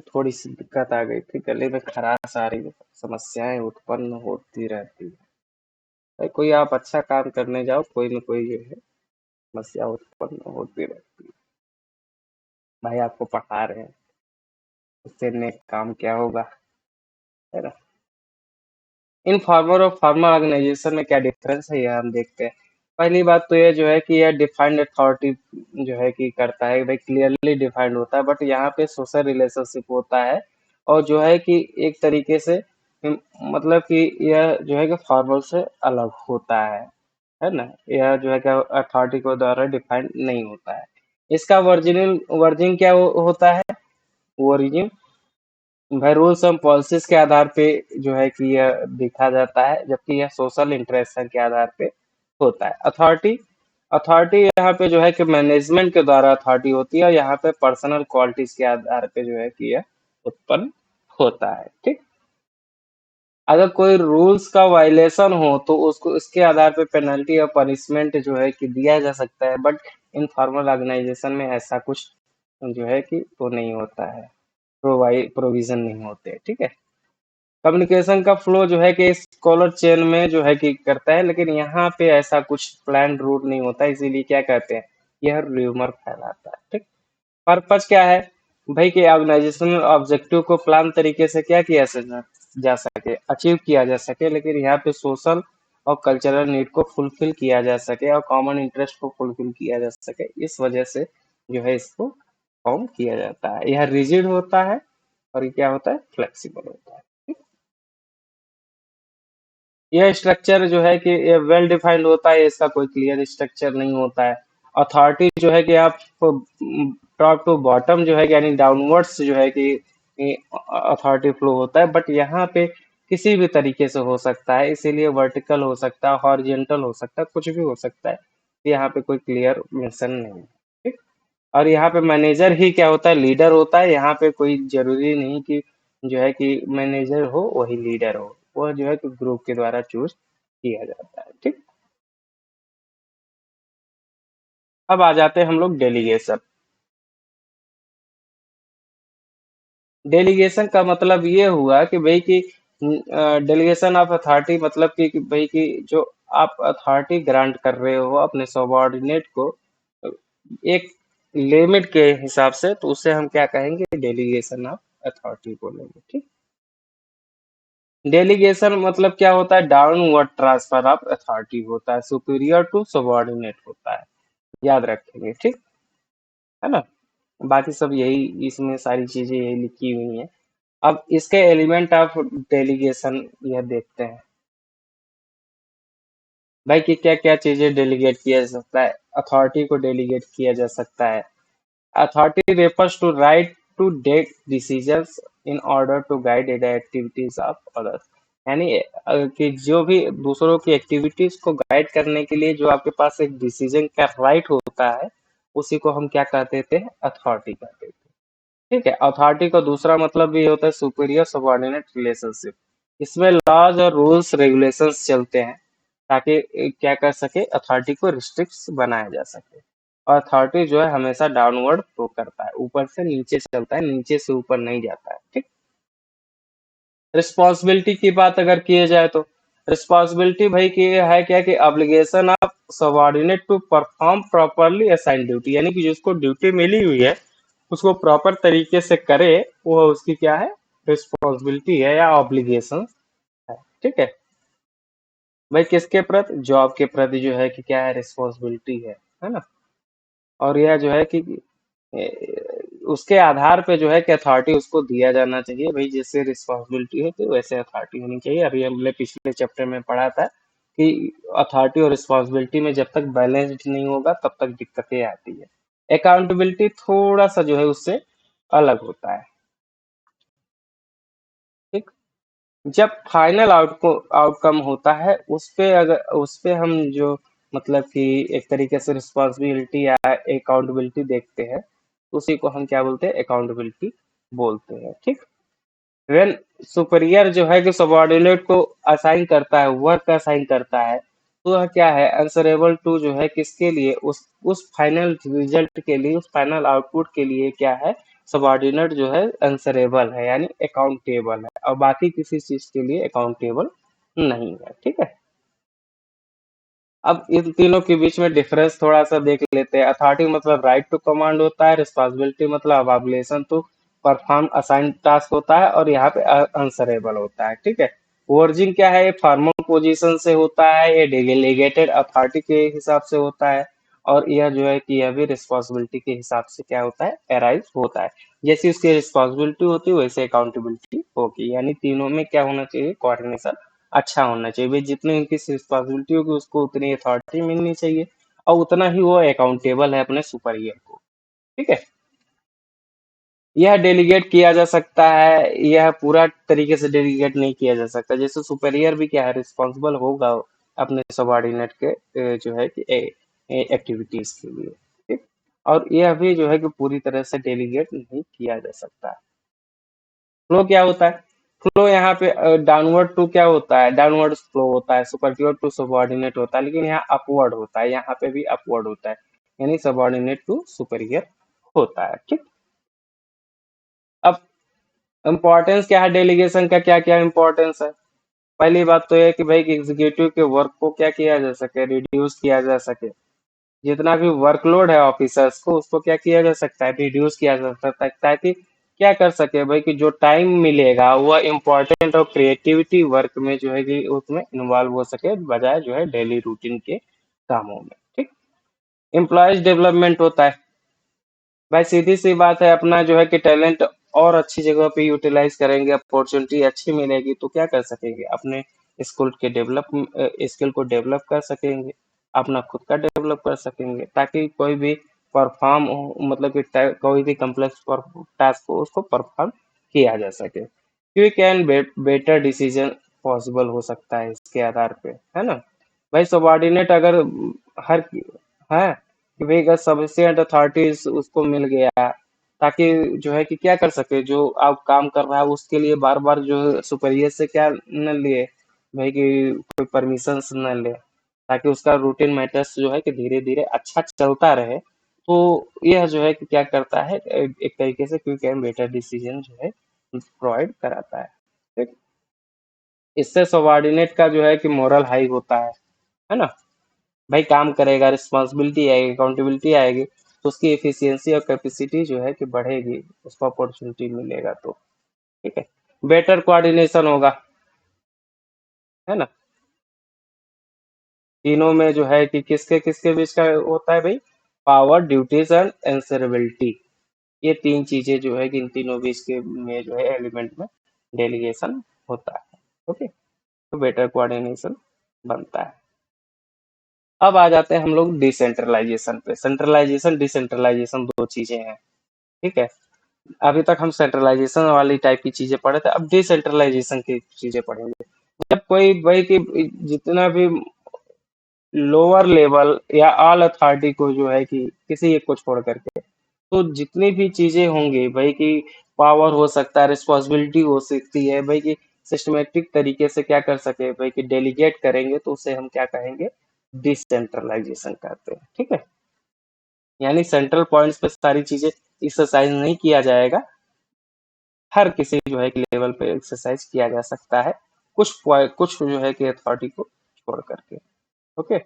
थोड़ी सी दिक्कत आ गई थी, गले में खराश आ रही है, समस्याएं उत्पन्न होती रहती है। भाई कोई आप अच्छा काम करने जाओ, कोई न कोई जो है समस्या उत्पन्न होती रहती है। भाई आपको पढ़ा रहे हैं, उससे नेक काम क्या होगा, है ना। इनफॉर्मल और फॉर्मल ऑर्गेनाइजेशन में क्या डिफरेंस है, यह हम देखते हैं। पहली बात तो ये जो है कि यह डिफाइंड अथॉरिटी जो है कि करता है, भाई क्लियरली डिफाइंड होता है, बट यहाँ पे सोशल रिलेशनशिप होता है। और जो है कि एक तरीके से मतलब कि यह जो है कि फॉर्मल से अलग होता है ना। यह जो है कि अथॉरिटी को द्वारा डिफाइंड नहीं होता है। इसका वर्जिनल वर्जिन क्या होता है, ओरिजिन भाई रूल्स एंड पॉलिसीज के आधार पे जो है कि यह देखा जाता है, जबकि यह सोशल इंटरेक्शन के आधार पे होता है। अथॉरिटी अथॉरिटी यहाँ पे जो है कि मैनेजमेंट के द्वारा अथॉरिटी होती है, और यहाँ पे पर्सनल क्वालिटीज के आधार पे जो है कि यह उत्पन्न होता है। ठीक, अगर कोई रूल्स का वायलेशन हो तो उसको इसके आधार पे पेनल्टी और पनिशमेंट जो है कि दिया जा सकता है, बट इनफॉर्मल ऑर्गेनाइजेशन में ऐसा कुछ जो है कि तो नहीं होता है, प्रोविजन नहीं होते। ठीक है, कम्युनिकेशन का फ्लो जो है कि स्कॉलर चेन में जो है कि करता है, लेकिन यहाँ पे ऐसा कुछ प्लान रूट नहीं होता, इसीलिए क्या कहते हैं, यह र्यूमर फैलाता है। ठीक, पर्पज क्या है भाई, कि ऑर्गेनाइजेशनल ऑब्जेक्टिव को प्लान तरीके से क्या किया जा सके, अचीव किया जा सके, लेकिन यहाँ पे सोशल और कल्चरल नीड को फुलफिल किया जा सके और कॉमन इंटरेस्ट को फुलफिल किया जा सके, इस वजह से जो है इसको फॉर्म किया जाता है। यह रिजिड होता है और ये क्या होता है, फ्लेक्सिबल होता है। यह स्ट्रक्चर जो है कि ये वेल डिफाइंड होता है, इसका कोई क्लियर स्ट्रक्चर नहीं होता है। अथॉरिटी जो है कि आप टॉप टू बॉटम जो है कि यानी डाउनवर्ड्स जो है कि अथॉरिटी फ्लो होता है, बट यहाँ पे किसी भी तरीके से हो सकता है, इसीलिए वर्टिकल हो सकता है, हॉरिजेंटल हो सकता है, कुछ भी हो सकता है। यहाँ पे कोई क्लियर मेंशन नहीं है। ठीक, और यहाँ पे मैनेजर ही क्या होता है, लीडर होता है। यहाँ पे कोई जरूरी नहीं कि जो है कि मैनेजर हो वही लीडर हो, वह जो है कि ग्रुप के द्वारा चूज किया जाता है। ठीक, अब आ जाते हैं हम लोग डेलीगेशन। डेलीगेशन का मतलब ये हुआ कि भाई कि डेलीगेशन ऑफ अथॉरिटी मतलब कि भाई कि जो आप अथॉरिटी ग्रांट कर रहे हो अपने सबॉर्डिनेट को एक लिमिट के हिसाब से, तो उसे हम क्या कहेंगे, डेलीगेशन ऑफ अथॉरिटी बोलेंगे। ठीक, डेलीगेशन मतलब क्या होता है, डाउनवर्ड ट्रांसफर ऑफ अथॉरिटी होता है, सुपीरियर टू सबॉर्डिनेट होता है, याद रखेंगे। ठीक है ना, बाकी सब यही, इसमें सारी चीजें यही लिखी हुई हैं। अब इसके एलिमेंट ऑफ डेलीगेशन यह देखते हैं भाई कि क्या क्या चीजें डेलीगेट किया जा सकता है। अथॉरिटी को डेलीगेट किया जा सकता है। Authority refers to right to take decisions in order to guide the activities of others, यानी कि जो भी दूसरों की एक्टिविटीज को गाइड करने के लिए जो आपके पास एक डिसीजन का राइट होता है, उसी को हम क्या कहते थे, अथॉरिटी कहते थे। ठीक है, अथॉरिटी का दूसरा मतलब भी होता है सुपीरियर सबऑर्डिनेट रिलेशनशिप। इसमें लॉज और रूल्स रेगुलेशंस चलते हैं, ताकि क्या कर सके, अथॉरिटी को रिस्ट्रिक्ट बनाया जा सके। और अथॉरिटी जो है हमेशा डाउनवर्ड फ्लो करता है, ऊपर से नीचे चलता है, नीचे से ऊपर नहीं जाता है। ठीक, रिस्पॉन्सिबिलिटी की बात अगर किए जाए तो रिस्पॉन्सिबिलिटी भाई की है क्या, कि obligation of subordinate to perform properly assign duty, यानी कि जिसको ड्यूटी मिली हुई है उसको प्रॉपर तरीके से करे, वो उसकी क्या है, रिस्पॉन्सिबिलिटी है या ऑब्लिगेशन है। ठीक है, भाई किसके प्रति, जॉब के प्रति जो है कि क्या है, रिस्पॉन्सिबिलिटी है ना। और यह जो है कि उसके आधार पे जो है कि अथॉरिटी उसको दिया जाना चाहिए, भाई जैसे रिस्पॉन्सिबिलिटी है तो वैसे अथॉरिटी होनी चाहिए। अभी हमने पिछले चैप्टर में पढ़ा था कि अथॉरिटी और रिस्पॉन्सिबिलिटी में जब तक बैलेंस्ड नहीं होगा तब तक दिक्कतें आती है। अकाउंटेबिलिटी थोड़ा सा जो है उससे अलग होता है। ठीक, जब फाइनल आउटकम होता है उस पे, अगर उस पे हम जो मतलब कि एक तरीके से रिस्पॉन्सिबिलिटी या अकाउंटेबिलिटी देखते हैं, उसी को हम क्या बोलते हैं, अकाउंटेबिलिटी बोलते हैं। ठीक, वेन सुपीरियर जो है कि सबऑर्डिनेट को असाइन करता है, वर्क असाइन करता है, तो वह क्या है, आंसरेबल टू जो है किसके लिए, उस फाइनल रिजल्ट के लिए, उस फाइनल आउटपुट के लिए क्या है, सबॉर्डिनेट जो है आंसरेबल है यानी अकाउंटेबल है, और बाकी किसी चीज के लिए अकाउंटेबल नहीं है। ठीक है। अब इन तीनों के बीच में डिफरेंस थोड़ा सा देख लेते हैं। अथॉरिटी मतलब राइट टू कमांड होता है, रिस्पॉन्सिबिलिटी मतलब obligation to perform assign task होता है, और यहाँ पे आंसरेबल होता है। ठीक है। वर्जिंग क्या है, ये फॉर्मल पोजीशन से होता है, ये डेलीगेटेड अथॉरिटी के हिसाब से होता है, और यह जो है कि यह भी रिस्पॉन्सिबिलिटी के हिसाब से क्या होता है, एराइज होता है। जैसी उसकी रिस्पॉन्सिबिलिटी होती है वैसे अकाउंटेबिलिटी होगी, यानी तीनों में क्या होना चाहिए, कोऑर्डिनेशन अच्छा होना चाहिए। भाई जितनी उनकी रिस्पॉन्सिबिलिटी होगी उसको उतनी अथॉरिटी मिलनी चाहिए, और उतना ही वो अकाउंटेबल है अपने सुपरियर को। ठीक है। यह डेलीगेट किया जा सकता है, यह पूरा तरीके से डेलीगेट नहीं किया जा सकता। जैसे सुपरियर भी क्या है, रिस्पॉन्सिबल होगा अपने सबॉर्डिनेट के जो है कि एक्टिविटीज के लिए। ठीक। और यह भी जो है कि पूरी तरह से डेलीगेट नहीं किया जा सकता। फ्लो क्या होता है, फ्लो यहाँ पे डाउनवर्ड टू क्या होता है, डाउनवर्ड फ्लो होता है, सुपरियर टू सबऑर्डिनेट होता है, लेकिन यहाँ अपवर्ड होता है, यहाँ पे भी अपवर्ड होता है, यानी सबऑर्डिनेट टू सुपरियर होता है। ठीक। अब इम्पोर्टेंस क्या है डेलीगेशन का, क्या क्या इम्पोर्टेंस है। पहली बात तो यह है कि भाई एग्जीक्यूटिव के वर्क को क्या किया जा सके, रिड्यूस किया जा सके। जितना भी वर्कलोड है ऑफिसर्स को उसको क्या किया जा सकता है, रिड्यूस किया जा सकता है, ताकि क्या कर सके भाई कि जो टाइम मिलेगा वह इम्पोर्टेंट और क्रिएटिविटी वर्क में जो है कि उसमें इन्वॉल्व हो सके, बजाय जो है डेली रूटीन के कामों में। ठीक। एम्प्लॉयज डेवलपमेंट होता है, भाई सीधी सी बात है, अपना जो है कि टैलेंट और अच्छी जगह पे यूटिलाइज करेंगे, अपॉर्चुनिटी अच्छी मिलेगी तो क्या कर सकेंगे, अपने स्किल को डेवलप कर सकेंगे, अपना खुद का डेवलप कर सकेंगे, ताकि कोई भी परफॉर्म मतलब कि कोई भी कम्प्लेक्स टास्क हो उसको परफॉर्म किया जा सके। Quick and better decision possible हो सकता है इसके आधार पे, है ना। भाई सबॉर्डिनेट अगर हर है कि भाई अगर सफिशिएंट अथॉरिटीज उसको मिल गया, ताकि जो है कि क्या कर सके, जो आप काम कर रहा है उसके लिए बार बार जो सुपीरियर से क्या न लिए, भाई कि कोई परमिशन न ले, ताकि उसका रूटीन मैटर्स जो है कि धीरे धीरे अच्छा चलता रहे, तो यह जो है कि क्या करता है, एक तरीके से क्विक एंड बेटर डिसीजन जो है प्रोवाइड कराता है। ठीक। इससे सबॉर्डिनेट का जो है कि मोरल हाई होता है ना। भाई काम करेगा, रिस्पॉन्सिबिलिटी आएगी, अकाउंटेबिलिटी आएगी, तो उसकी एफिशिएंसी और कैपेसिटी जो है कि बढ़ेगी, उसको अपॉर्चुनिटी मिलेगा तो। ठीक है। बेटर कोऑर्डिनेशन होगा, है ना। तीनों में जो है कि किसके किसके बीच का होता है भाई, पावर, ड्यूटीज एंड एंसरेबिलिटी। ये तीन चीजें जो है कि इन तीनों बीच के में जो है एलिमेंट में डेलीगेशन होता है। ओके। तो बेटर कोऑर्डिनेशन बनता है। अब आ जाते हैं हम लोग डिसेंट्रलाइजेशन पे। सेंट्रलाइजेशन डिसेंट्रलाइजेशन दो चीजें हैं। ठीक है। अभी तक हम सेंट्रलाइजेशन वाली टाइप की चीजें पढ़े थे, अब डिसेंट्रलाइजेशन की चीजें पढ़ेंगे। जब कोई भाई की जितना भी लोअर लेवल या ऑल अथॉरिटी को जो है कि किसी एक को छोड़ करके, तो जितनी भी चीजें होंगी भाई की, पावर हो सकता है, रिस्पॉन्सिबिलिटी हो सकती है भाई की, सिस्टमेटिक तरीके से क्या कर सके भाई कि डेलीगेट करेंगे, तो उसे हम क्या कहेंगे, डिसेंट्रलाइजेशन कहते हैं। ठीक है। यानी सेंट्रल पॉइंट्स पे सारी चीजें एक्सरसाइज नहीं किया जाएगा, हर किसी जो है कि लेवल पे एक्सरसाइज किया जा सकता है, कुछ जो है कि अथॉरिटी को छोड़ करके। Okay.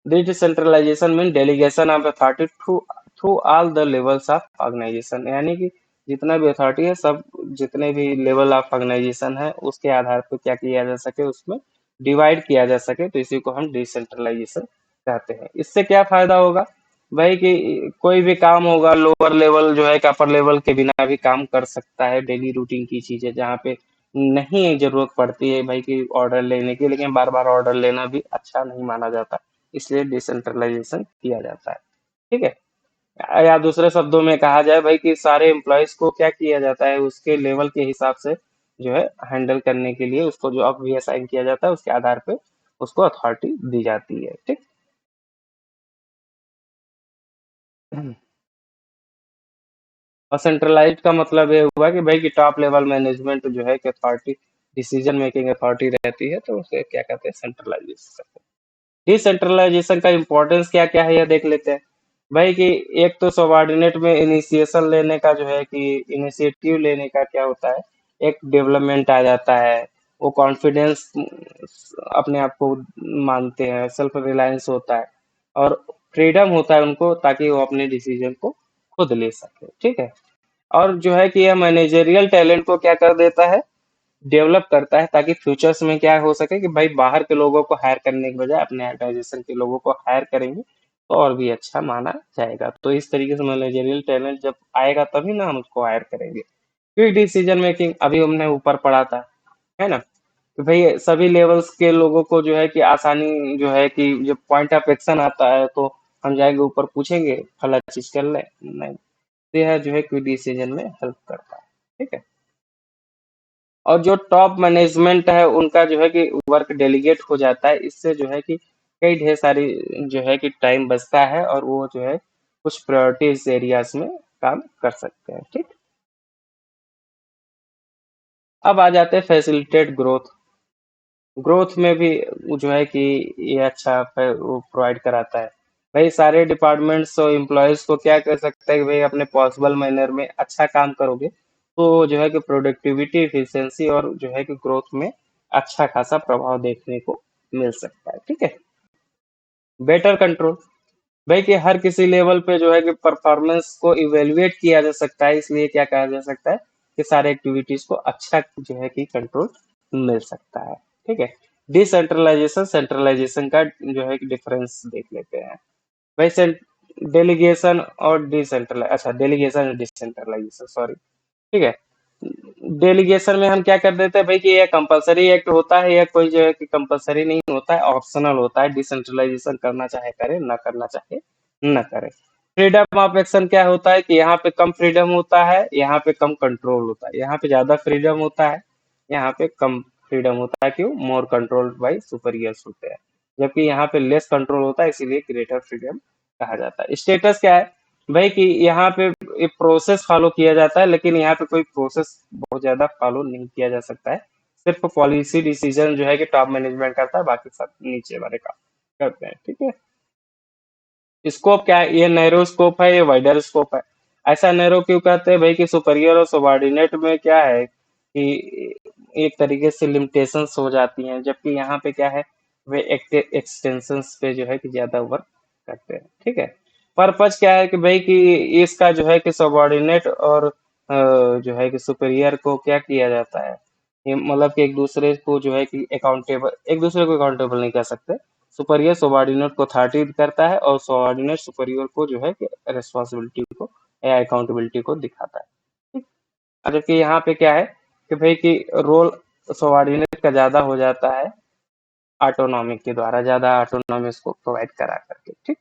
Decentralization mean delegation of authority through through all the levels of organization, यानी कि जितना भी अथॉरिटी है, सब जितने भी लेवल ऑफ ऑर्गेनाइजेशन है उसके आधार पर क्या किया जा सके, उसमें डिवाइड किया जा सके, तो इसी को हम डिसेंट्रलाइजेशन कहते हैं। इससे क्या फायदा होगा भाई कि कोई भी काम होगा, लोअर लेवल जो है कि अपर लेवल के बिना भी काम कर सकता है, डेली रूटीन की चीजें जहाँ पे नहीं जरूरत पड़ती है भाई की ऑर्डर लेने की, लेकिन बार बार ऑर्डर लेना भी अच्छा नहीं माना जाता, इसलिए डिसेंट्रलाइजेशन किया जाता है। ठीक है। या दूसरे शब्दों में कहा जाए भाई कि सारे एम्प्लॉयज को क्या किया जाता है, उसके लेवल के हिसाब से जो है हैंडल करने के लिए उसको जॉब भी असाइन किया जाता है, उसके आधार पे उसको अथॉरिटी दी जाती है। ठीक। और सेंट्रलाइज्ड का मतलब ये हुआ कि भाई कि टॉप लेवल मैनेजमेंट जो है कि अथॉरिटी, डिसीजन मेकिंग अथॉरिटी रहती है, तो उसे क्या कहते हैं, सेंट्रलाइजेशन। डिसेंट्रलाइजेशन का इंपॉर्टेंस क्या क्या है यह देख लेते हैं। भाई कि एक तो सबॉर्डिनेट में इनिशिएशन लेने का जो है कि इनिशिएटिव लेने का क्या होता है, एक डेवलपमेंट आ जाता है, वो कॉन्फिडेंस अपने आप को मानते हैं, सेल्फ रिलायंस होता है, और फ्रीडम होता है उनको ताकि वो अपने डिसीजन को खुद ले सके, ठीक है। और जो है कि यह मैनेजरियल टैलेंट को क्या कर देता है, डेवलप करता है, ताकि फ्यूचर्स में क्या हो सके कि भाई बाहर के लोगों को हायर करने के बजाय अपने ऑर्गेनाइजेशन के लोगों को हायर करेंगे तो और भी अच्छा माना जाएगा। तो इस तरीके से मैनेजरियल टैलेंट जब आएगा तभी ना हम उसको हायर करेंगे। क्विक डिसीजन मेकिंग अभी हमने ऊपर पढ़ा था, है ना, तो भाई सभी लेवल्स के लोगों को जो है कि आसानी जो है कि जब पॉइंट ऑफ एक्शन आता है तो हम जाएंगे ऊपर पूछेंगे फला चीज कर ले, नहीं, तो यह जो है क्विक डिसीजन में हेल्प करता है, ठीक है। और जो टॉप मैनेजमेंट है उनका जो है कि वर्क डेलीगेट हो जाता है, इससे जो है कि कई ढेर सारी जो है कि टाइम बचता है और वो जो है कुछ प्रायोरिटीज एरियाज में काम कर सकते हैं, ठीक। अब आ जाते हैं फैसिलिटेट ग्रोथ। ग्रोथ में भी वो जो है कि ये अच्छा वो प्रोवाइड कराता है। भाई सारे डिपार्टमेंट्स और एम्प्लॉयज को क्या कर सकता है कि भाई अपने पॉसिबल मैनर में अच्छा काम करोगे तो जो है कि प्रोडक्टिविटी इफिशिएंसी और जो है कि ग्रोथ में अच्छा खासा प्रभाव देखने को मिल सकता है, ठीक है। बेटर कंट्रोल, भाई कि हर किसी लेवल पे जो है कि परफॉर्मेंस को इवेल्युएट किया जा सकता है, इसलिए क्या कहा जा सकता है कि सारे एक्टिविटीज को अच्छा जो है कि कंट्रोल मिल सकता है, ठीक है। डिसेंट्रलाइजेशन सेंट्रलाइजेशन का जो है कि डिफरेंस देख लेते हैं। भाई डेलीगेशन और डिसेंट्रलाइज, अच्छा डेलीगेशन और डिसेंट्रलाइजेशन, सॉरी, ठीक है। डेलीगेशन में हम क्या कर देते हैं भाई कि ये कंपलसरी एक्ट होता है, या कोई जो है कि कंपलसरी नहीं होता है, ऑप्शनल होता है। डिसेंट्रलाइजेशन करना चाहे करे, ना करना चाहे ना करे। फ्रीडम ऑफ एक्शन क्या होता है कि यहाँ पे कम फ्रीडम होता है, यहाँ पे कम कंट्रोल होता है, यहाँ पे ज्यादा फ्रीडम होता है, यहाँ पे कम फ्रीडम होता है। क्यों? मोर कंट्रोल्ड बाई सुपीरियर्स होते हैं, जबकि यहाँ पे लेस कंट्रोल होता है, इसीलिए ग्रेटर फ्रीडम कहा जाता है। स्टेटस क्या है भाई कि यहाँ पे एक प्रोसेस फॉलो किया जाता है, लेकिन यहाँ पे कोई प्रोसेस बहुत ज्यादा फॉलो नहीं किया जा सकता है। सिर्फ पॉलिसी डिसीजन जो है कि टॉप मैनेजमेंट करता है, बाकी सब नीचे वाले काम करते हैं, ठीक है। स्कोप क्या है? ये नैरो स्कोप है, ये वाइडर स्कोप है। ऐसा नैरो क्यों कहते हैं भाई कि सुपीरियर और सबॉर्डिनेट में क्या है कि एक तरीके से लिमिटेशंस हो जाती हैं, जबकि यहाँ पे क्या है, वे एक्सटेंशंस पे जो है कि ज्यादा वर्क करते हैं, ठीक है। पर्पज क्या है कि भाई कि इसका जो है कि सबॉर्डिनेट और जो है कि सुपीरियर को क्या किया जाता है, ये मतलब कि एक दूसरे को जो है कि अकाउंटेबल, एक दूसरे को अकाउंटेबल नहीं कर सकते। सुपीरियर सबॉर्डिनेट को अथॉरिटी करता है और सबॉर्डिनेट सुपीरियर को जो है कि रिस्पॉन्सिबिलिटी को या अकाउंटेबिलिटी को दिखाता है, ठीक। और जबकि यहाँ पे क्या है कि भाई कि रोल सबॉर्डिनेट का ज्यादा हो जाता है, ऑटोनॉमिक के द्वारा ज्यादा ऑटोनॉमी को प्रोवाइड करा करके, ठीक।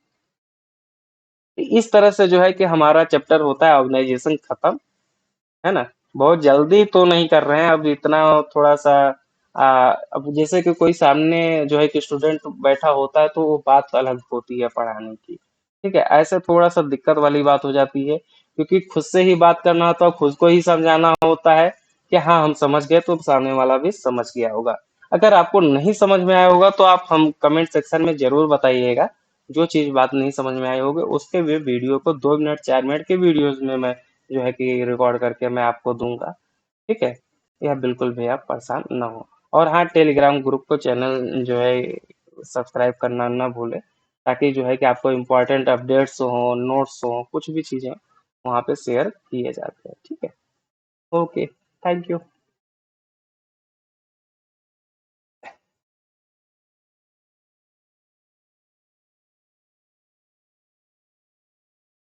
इस तरह से जो है कि हमारा चैप्टर होता है ऑर्गेनाइजेशन खत्म, है ना। बहुत जल्दी तो नहीं कर रहे हैं अब इतना, थोड़ा सा अब जैसे कि कोई सामने जो है कि स्टूडेंट बैठा होता है तो वो बात अलग होती है पढ़ाने की, ठीक है। ऐसे थोड़ा सा दिक्कत वाली बात हो जाती है, क्योंकि खुद से ही बात करना होता है, खुद को ही समझाना होता है कि हाँ हम समझ गए, तो सामने वाला भी समझ गया होगा। अगर आपको नहीं समझ में आया होगा तो आप हम कमेंट सेक्शन में जरूर बताइएगा। जो चीज बात नहीं समझ में आई होगी उसके भी वीडियो को 2 मिनट 4 मिनट के वीडियोज में मैं जो है कि रिकॉर्ड करके मैं आपको दूंगा, ठीक है। यह बिल्कुल भी आप परेशान ना हो। और हाँ, टेलीग्राम ग्रुप को चैनल जो है सब्सक्राइब करना ना भूले, ताकि जो है कि आपको इम्पोर्टेंट अपडेट्स हो, नोट्स हो, कुछ भी चीजें वहाँ पे शेयर किए जाते हैं, ठीक है। Okay, thank you.